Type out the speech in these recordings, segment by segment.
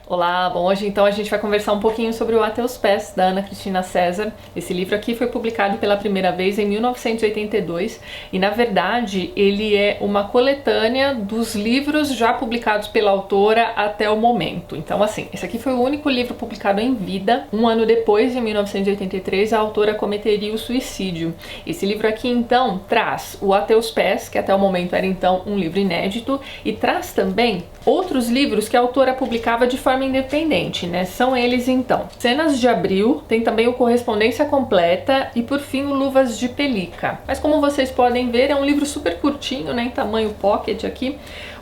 Olá, bom, hoje então a gente vai conversar um pouquinho sobre o A Teus Pés, da Ana Cristina César. Esse livro aqui foi publicado pela primeira vez em 1982 e, na verdade, ele é uma coletânea dos livros já publicados pela autora até o momento. Então, assim, esse aqui foi o único livro publicado em vida. Um ano depois, em 1983, a autora cometeria o suicídio. Esse livro aqui, então, traz o A Teus Pés, que até o momento era, então, um livro inédito, e traz também outros livros que a autora publicava de forma independente, né? São eles então Cenas de Abril, tem também o Correspondência Completa e por fim o Luvas de Pelica. Mas como vocês podem ver, é um livro super curtinho, né, em tamanho pocket aqui.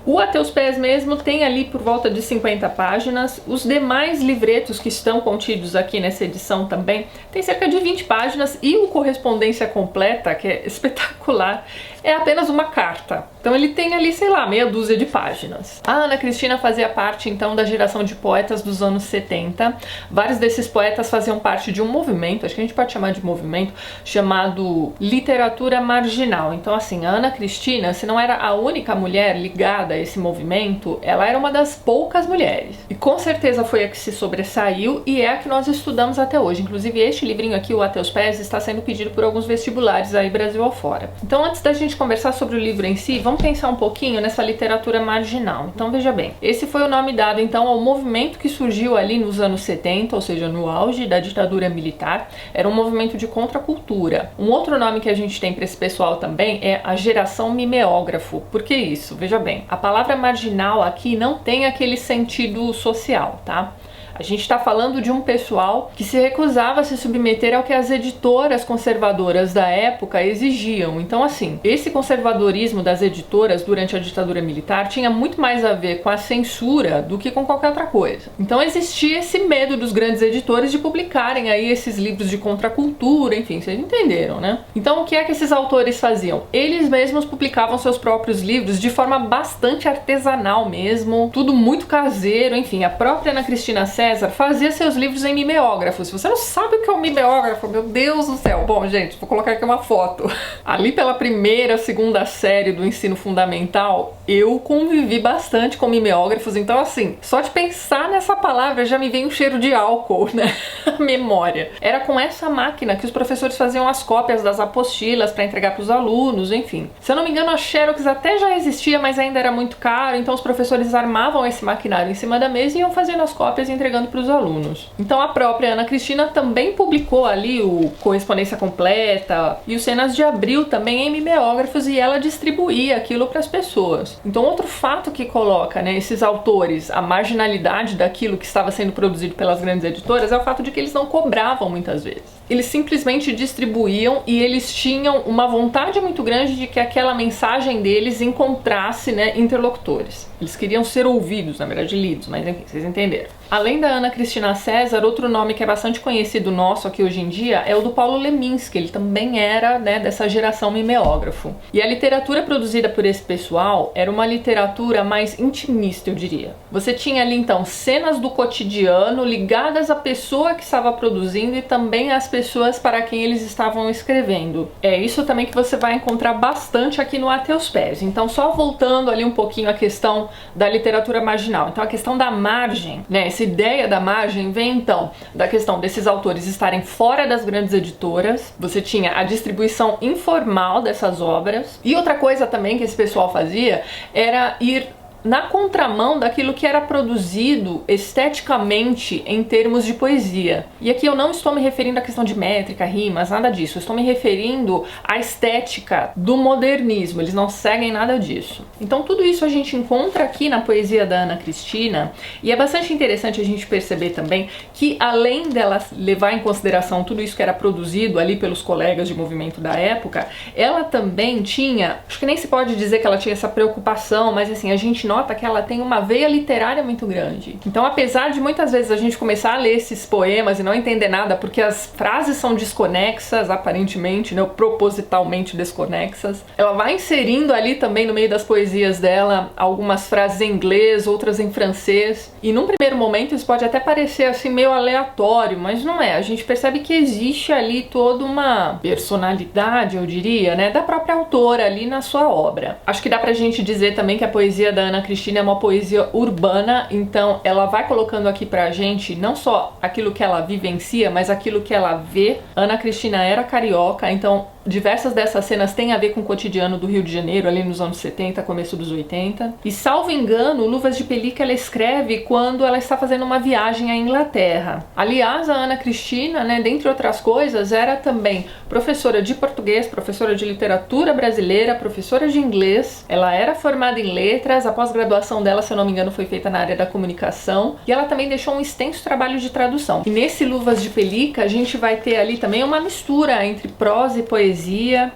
O A Teus Pés mesmo tem ali por volta de 50 páginas. Os demais livretos que estão contidos aqui nessa edição também tem cerca de 20 páginas e o Correspondência Completa, que é espetacular, é apenas uma carta. Então ele tem ali, sei lá, meia dúzia de páginas. A Ana Cristina fazia parte então da geração de poetas dos anos 70. Vários desses poetas faziam parte de um movimento, acho que a gente pode chamar de movimento, chamado literatura marginal. Então assim, a Ana Cristina, se não era a única mulher ligada a esse movimento, ela era uma das poucas mulheres. E com certeza foi a que se sobressaiu e é a que nós estudamos até hoje. Inclusive este livrinho aqui, o A Teus Pés, está sendo pedido por alguns vestibulares aí Brasil afora. Então antes da gente conversar sobre o livro em si, vamos pensar um pouquinho nessa literatura marginal. Então veja bem, esse foi o nome dado então ao movimento que surgiu ali nos anos 70, ou seja, no auge da ditadura militar. Era um movimento de contracultura. Um outro nome que a gente tem para esse pessoal também é a geração mimeógrafo. Por que isso? Veja bem, a palavra marginal aqui não tem aquele sentido social, tá? A gente está falando de um pessoal que se recusava a se submeter ao que as editoras conservadoras da época exigiam. Então, assim, esse conservadorismo das editoras durante a ditadura militar tinha muito mais a ver com a censura do que com qualquer outra coisa. Então existia esse medo dos grandes editores de publicarem aí esses livros de contracultura, enfim, vocês entenderam, né? Então o que é que esses autores faziam? Eles mesmos publicavam seus próprios livros de forma bastante artesanal mesmo, tudo muito caseiro, enfim, a própria Ana Cristina César fazia seus livros em mimeógrafo. Se você não sabe o que é um mimeógrafo, meu Deus do céu. Bom, gente, vou colocar aqui uma foto. Ali pela primeira, segunda série do ensino fundamental, eu convivi bastante com mimeógrafos. Então, assim, só de pensar nessa palavra já me vem um cheiro de álcool, né? Memória. Era com essa máquina que os professores faziam as cópias das apostilas para entregar para os alunos, enfim. Se eu não me engano, a Xerox até já existia, mas ainda era muito caro. Então, os professores armavam esse maquinário em cima da mesa e iam fazendo as cópias e entregando para os alunos. Então a própria Ana Cristina também publicou ali o Correspondência Completa e o Cenas de Abril também em mimeógrafos e ela distribuía aquilo para as pessoas. Então outro fato que coloca, né, esses autores a marginalidade daquilo que estava sendo produzido pelas grandes editoras é o fato de que eles não cobravam muitas vezes. Eles simplesmente distribuíam e eles tinham uma vontade muito grande de que aquela mensagem deles encontrasse, né, interlocutores. Eles queriam ser ouvidos, na verdade lidos, mas enfim, vocês entenderam. Além da Ana Cristina César, outro nome que é bastante conhecido nosso aqui hoje em dia é o do Paulo Leminski. Ele também era, né, dessa geração mimeógrafo. E a literatura produzida por esse pessoal era uma literatura mais intimista, eu diria. Você tinha ali então cenas do cotidiano ligadas à pessoa que estava produzindo e também às pessoas para quem eles estavam escrevendo. É isso também que você vai encontrar bastante aqui no A Teus Pés. Então, só voltando ali um pouquinho à questão da literatura marginal. Então, a questão da margem, né? Essa ideia da margem vem então da questão desses autores estarem fora das grandes editoras. Você tinha a distribuição informal dessas obras. E outra coisa também que esse pessoal fazia era ir na contramão daquilo que era produzido esteticamente em termos de poesia. E aqui eu não estou me referindo à questão de métrica, rimas, nada disso. Eu estou me referindo à estética do modernismo. Eles não seguem nada disso. Então tudo isso a gente encontra aqui na poesia da Ana Cristina e é bastante interessante a gente perceber também que além dela levar em consideração tudo isso que era produzido ali pelos colegas de movimento da época, ela também tinha, acho que nem se pode dizer que ela tinha essa preocupação, mas assim, a gente nota que ela tem uma veia literária muito grande. Então, apesar de muitas vezes a gente começar a ler esses poemas e não entender nada, porque as frases são desconexas, aparentemente, né, propositalmente desconexas, ela vai inserindo ali também no meio das poesias dela algumas frases em inglês, outras em francês, e num primeiro momento isso pode até parecer assim meio aleatório, mas não é. A gente percebe que existe ali toda uma personalidade, eu diria, né, da própria autora ali na sua obra. Acho que dá pra gente dizer também que a poesia da Ana Cristina é uma poesia urbana, então ela vai colocando aqui pra gente não só aquilo que ela vivencia, mas aquilo que ela vê. Ana Cristina era carioca, então diversas dessas cenas têm a ver com o cotidiano do Rio de Janeiro, ali nos anos 70, começo dos 80. E salvo engano, Luvas de Pelica ela escreve quando ela está fazendo uma viagem à Inglaterra. Aliás, a Ana Cristina, né, dentre outras coisas, era também professora de português, professora de literatura brasileira, professora de inglês. Ela era formada em letras, a pós-graduação dela, se eu não me engano, foi feita na área da comunicação. E ela também deixou um extenso trabalho de tradução. E nesse Luvas de Pelica, a gente vai ter ali também uma mistura entre prosa e poesia.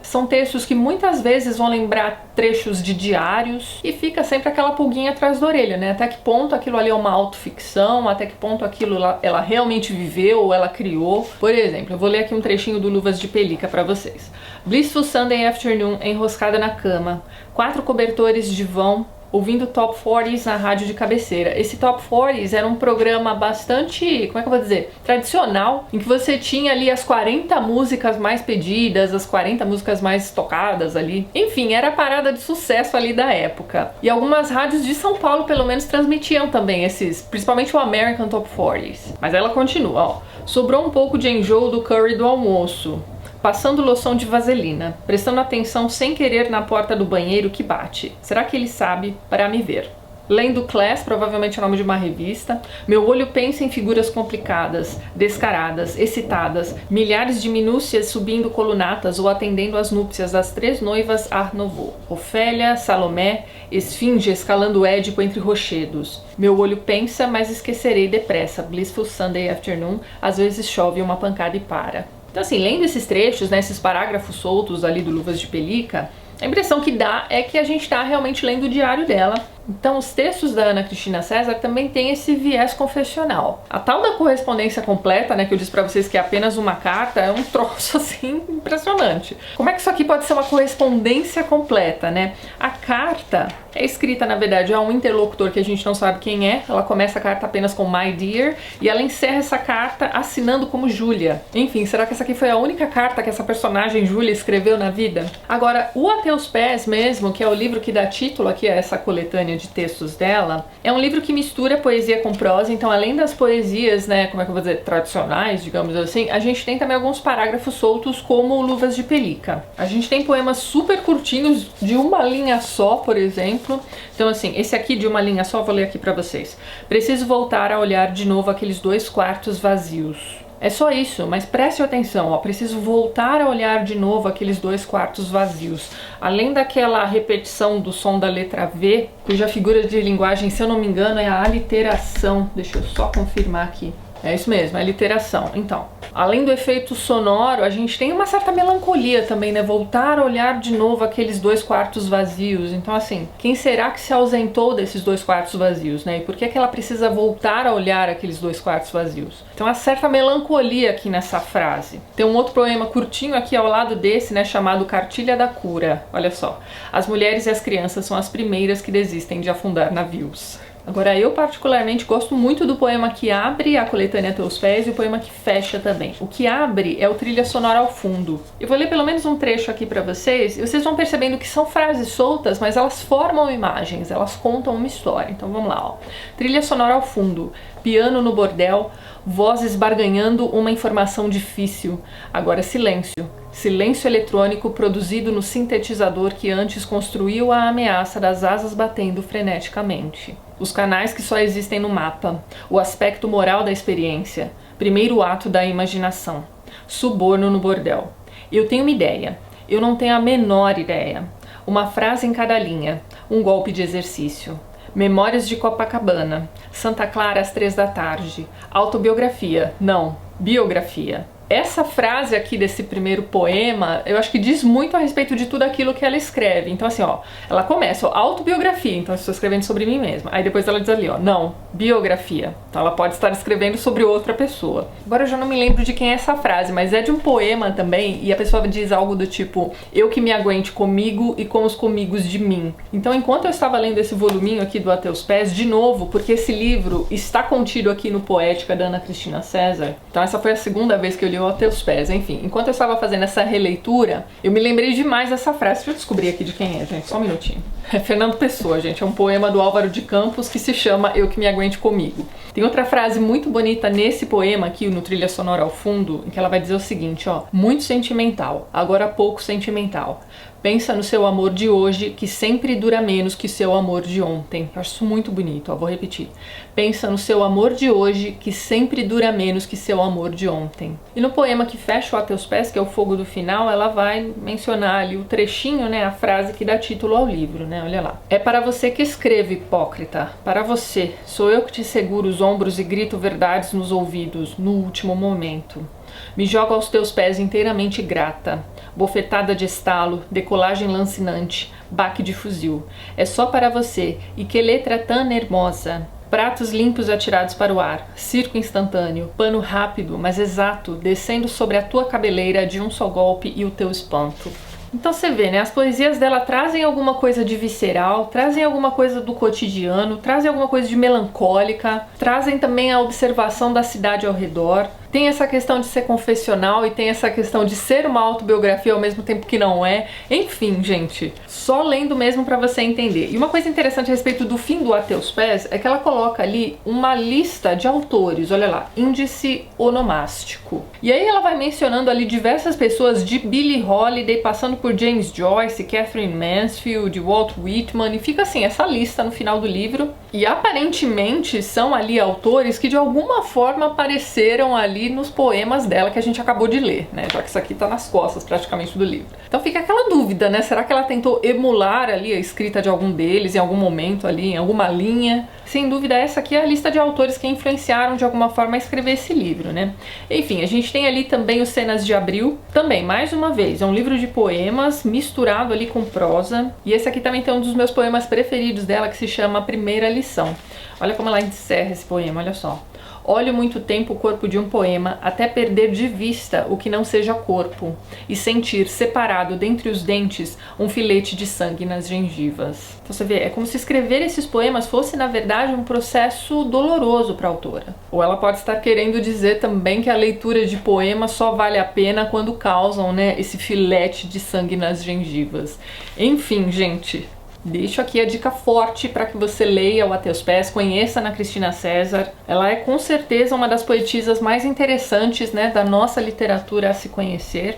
São textos que muitas vezes vão lembrar trechos de diários e fica sempre aquela pulguinha atrás da orelha, né? Até que ponto aquilo ali é uma autoficção, até que ponto aquilo ela realmente viveu ou ela criou. Por exemplo, eu vou ler aqui um trechinho do Luvas de Pelica para vocês. Blissful Sunday afternoon, enroscada na cama, 4 cobertores de vão, ouvindo Top 40s na rádio de cabeceira. Esse Top 40s era um programa bastante, como é que eu vou dizer, tradicional, em que você tinha ali as 40 músicas mais pedidas, as 40 músicas mais tocadas ali. Enfim, era a parada de sucesso ali da época. E algumas rádios de São Paulo, pelo menos, transmitiam também esses, principalmente o American Top 40s. Mas ela continua, ó. Sobrou um pouco de enjoo do curry do almoço. Passando loção de vaselina, prestando atenção sem querer na porta do banheiro que bate. Será que ele sabe para me ver? Lendo Class, provavelmente é o nome de uma revista. Meu olho pensa em figuras complicadas, descaradas, excitadas, milhares de minúcias subindo colunatas ou atendendo às núpcias das 3 noivas Art Nouveau. Ofélia, Salomé, esfinge escalando o Édipo entre rochedos. Meu olho pensa, mas esquecerei depressa. Blissful Sunday afternoon, às vezes chove uma pancada e para. Então assim, lendo esses trechos, né, esses parágrafos soltos ali do Luvas de Pelica, a impressão que dá é que a gente está realmente lendo o diário dela. Então os textos da Ana Cristina César também têm esse viés confessional. A tal da correspondência completa, né, que eu disse pra vocês que é apenas uma carta, é um troço assim impressionante. Como é que isso aqui pode ser uma correspondência completa, né? A carta é escrita, na verdade, a um interlocutor que a gente não sabe quem é. Ela começa a carta apenas com My Dear e ela encerra essa carta assinando como Júlia. Enfim, será que essa aqui foi a única carta que essa personagem Júlia escreveu na vida? Agora, o A Teus Pés mesmo, que é o livro que dá título aqui a essa coletânea de textos dela, é um livro que mistura poesia com prosa. Então, além das poesias, né, como é que eu vou dizer, tradicionais, digamos assim, a gente tem também alguns parágrafos soltos como Luvas de Pelica. A gente tem poemas super curtinhos de uma linha só, por exemplo. Então, assim, esse aqui de uma linha só, vou ler aqui pra vocês. Preciso voltar a olhar de novo aqueles 2 quartos vazios. É só isso, mas preste atenção, ó, preciso voltar a olhar de novo aqueles 2 quartos vazios. Além daquela repetição do som da letra V, cuja figura de linguagem, se eu não me engano, é a aliteração. Deixa eu só confirmar aqui. É isso mesmo, é literação. Então, além do efeito sonoro, a gente tem uma certa melancolia também, né? Voltar a olhar de novo aqueles 2 quartos vazios. Então, assim, quem será que se ausentou desses 2 quartos vazios, né? E por que é que ela precisa voltar a olhar aqueles 2 quartos vazios? Então, uma certa melancolia aqui nessa frase. Tem um outro poema curtinho aqui ao lado desse, né? Chamado Cartilha da Cura. Olha só. As mulheres e as crianças são as primeiras que desistem de afundar navios. Agora, eu particularmente gosto muito do poema que abre a coletânea Teus Pés e o poema que fecha também. O que abre é o Trilha Sonora ao Fundo. Eu vou ler pelo menos um trecho aqui pra vocês e vocês vão percebendo que são frases soltas, mas elas formam imagens, elas contam uma história. Então vamos lá, ó. Trilha Sonora ao Fundo, piano no bordel, vozes barganhando uma informação difícil. Agora silêncio. Silêncio eletrônico produzido no sintetizador que antes construiu a ameaça das asas batendo freneticamente. Os canais que só existem no mapa. O aspecto moral da experiência. Primeiro ato da imaginação. Suborno no bordel. Eu tenho uma ideia. Eu não tenho a menor ideia. Uma frase em cada linha. Um golpe de exercício. Memórias de Copacabana. Santa Clara às 3 da tarde. Autobiografia. Não. Biografia. Essa frase aqui desse primeiro poema, eu acho que diz muito a respeito de tudo aquilo que ela escreve. Então assim, ó, ela começa, ó, autobiografia, então eu estou escrevendo sobre mim mesma. Aí depois ela diz ali, ó, não, biografia. Então ela pode estar escrevendo sobre outra pessoa. Agora eu já não me lembro de quem é essa frase, mas é de um poema também, e a pessoa diz algo do tipo, eu que me aguente comigo e com os comigos de mim. Então enquanto eu estava lendo esse voluminho aqui do A Teus Pés, de novo, porque esse livro está contido aqui no Poética da Ana Cristina César, então essa foi a segunda vez que eu li A Teus Pés, enfim, enquanto eu estava fazendo essa releitura, eu me lembrei demais dessa frase. Deixa eu descobrir aqui de quem é, gente, só um minutinho. É Fernando Pessoa, gente, é um poema do Álvaro de Campos que se chama Eu Que Me Aguente Comigo. Tem outra frase muito bonita nesse poema aqui, no trilha sonora ao fundo, em que ela vai dizer o seguinte, ó: muito sentimental, agora pouco sentimental. Pensa no seu amor de hoje, que sempre dura menos que seu amor de ontem. Eu acho isso muito bonito, ó, vou repetir. Pensa no seu amor de hoje, que sempre dura menos que seu amor de ontem. E no poema que fecha o A Teus Pés, que é o fogo do final, ela vai mencionar ali o trechinho, né, a frase que dá título ao livro, né, olha lá. É para você que escrevo, hipócrita, para você. Sou eu que te seguro os ombros e grito verdades nos ouvidos, no último momento. Me jogo aos teus pés inteiramente grata. Bofetada de estalo, decolagem lancinante, baque de fuzil. É só para você, e que letra tão hermosa. Pratos limpos atirados para o ar, circo instantâneo, pano rápido, mas exato, descendo sobre a tua cabeleira de um só golpe e o teu espanto. Então você vê, né? As poesias dela trazem alguma coisa de visceral, trazem alguma coisa do cotidiano, trazem alguma coisa de melancólica, trazem também a observação da cidade ao redor. Tem essa questão de ser confessional e tem essa questão de ser uma autobiografia ao mesmo tempo que não é. Enfim, gente, só lendo mesmo pra você entender. E uma coisa interessante a respeito do fim do A Teus Pés é que ela coloca ali uma lista de autores, olha lá, índice onomástico. E aí ela vai mencionando ali diversas pessoas, de Billie Holiday, passando por James Joyce, Catherine Mansfield, Walt Whitman, e fica assim, essa lista no final do livro. E aparentemente são ali autores que de alguma forma apareceram ali nos poemas dela que a gente acabou de ler, né? Já que isso aqui tá nas costas praticamente do livro. Então fica aquela dúvida, né? Será que ela tentou emular ali a escrita de algum deles em algum momento ali, em alguma linha? Sem dúvida, essa aqui é a lista de autores que influenciaram de alguma forma a escrever esse livro, né? Enfim, a gente tem ali também os Cenas de Abril. Também, mais uma vez, é um livro de poemas misturado ali com prosa. E esse aqui também tem um dos meus poemas preferidos dela, que se chama A Primeira Lição. Olha como ela encerra esse poema, olha só. Olho muito tempo o corpo de um poema, até perder de vista o que não seja corpo, e sentir separado dentre os dentes um filete de sangue nas gengivas. Então você vê, é como se escrever esses poemas fosse, na verdade, um processo doloroso para a autora. Ou ela pode estar querendo dizer também que a leitura de poemas só vale a pena quando causam, né, esse filete de sangue nas gengivas. Enfim, gente, deixo aqui a dica forte para que você leia o A Teus Pés, conheça a Ana Cristina César. Ela é com certeza uma das poetisas mais interessantes, né, da nossa literatura a se conhecer.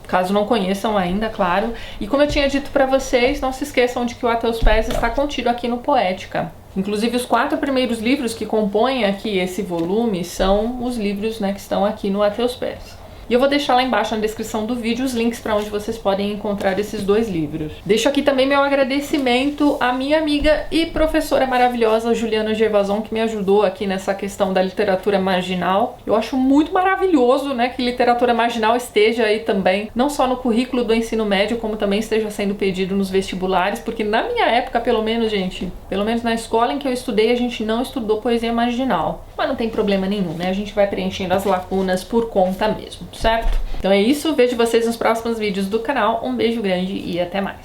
Caso não conheçam ainda, claro. E como eu tinha dito para vocês, não se esqueçam de que o A Teus Pés está contido aqui no Poética. Inclusive os 4 primeiros livros que compõem aqui esse volume são os livros, né, que estão aqui no A Teus Pés. E eu vou deixar lá embaixo na descrição do vídeo os links para onde vocês podem encontrar esses 2 livros. Deixo aqui também meu agradecimento à minha amiga e professora maravilhosa Juliana Gervason, que me ajudou aqui nessa questão da literatura marginal. Eu acho muito maravilhoso, né, que literatura marginal esteja aí também, não só no currículo do ensino médio, como também esteja sendo pedido nos vestibulares, porque na minha época, pelo menos, gente, pelo menos na escola em que eu estudei, a gente não estudou poesia marginal. Mas não tem problema nenhum, né? A gente vai preenchendo as lacunas por conta mesmo, certo? Então é isso, vejo vocês nos próximos vídeos do canal. Um beijo grande e até mais!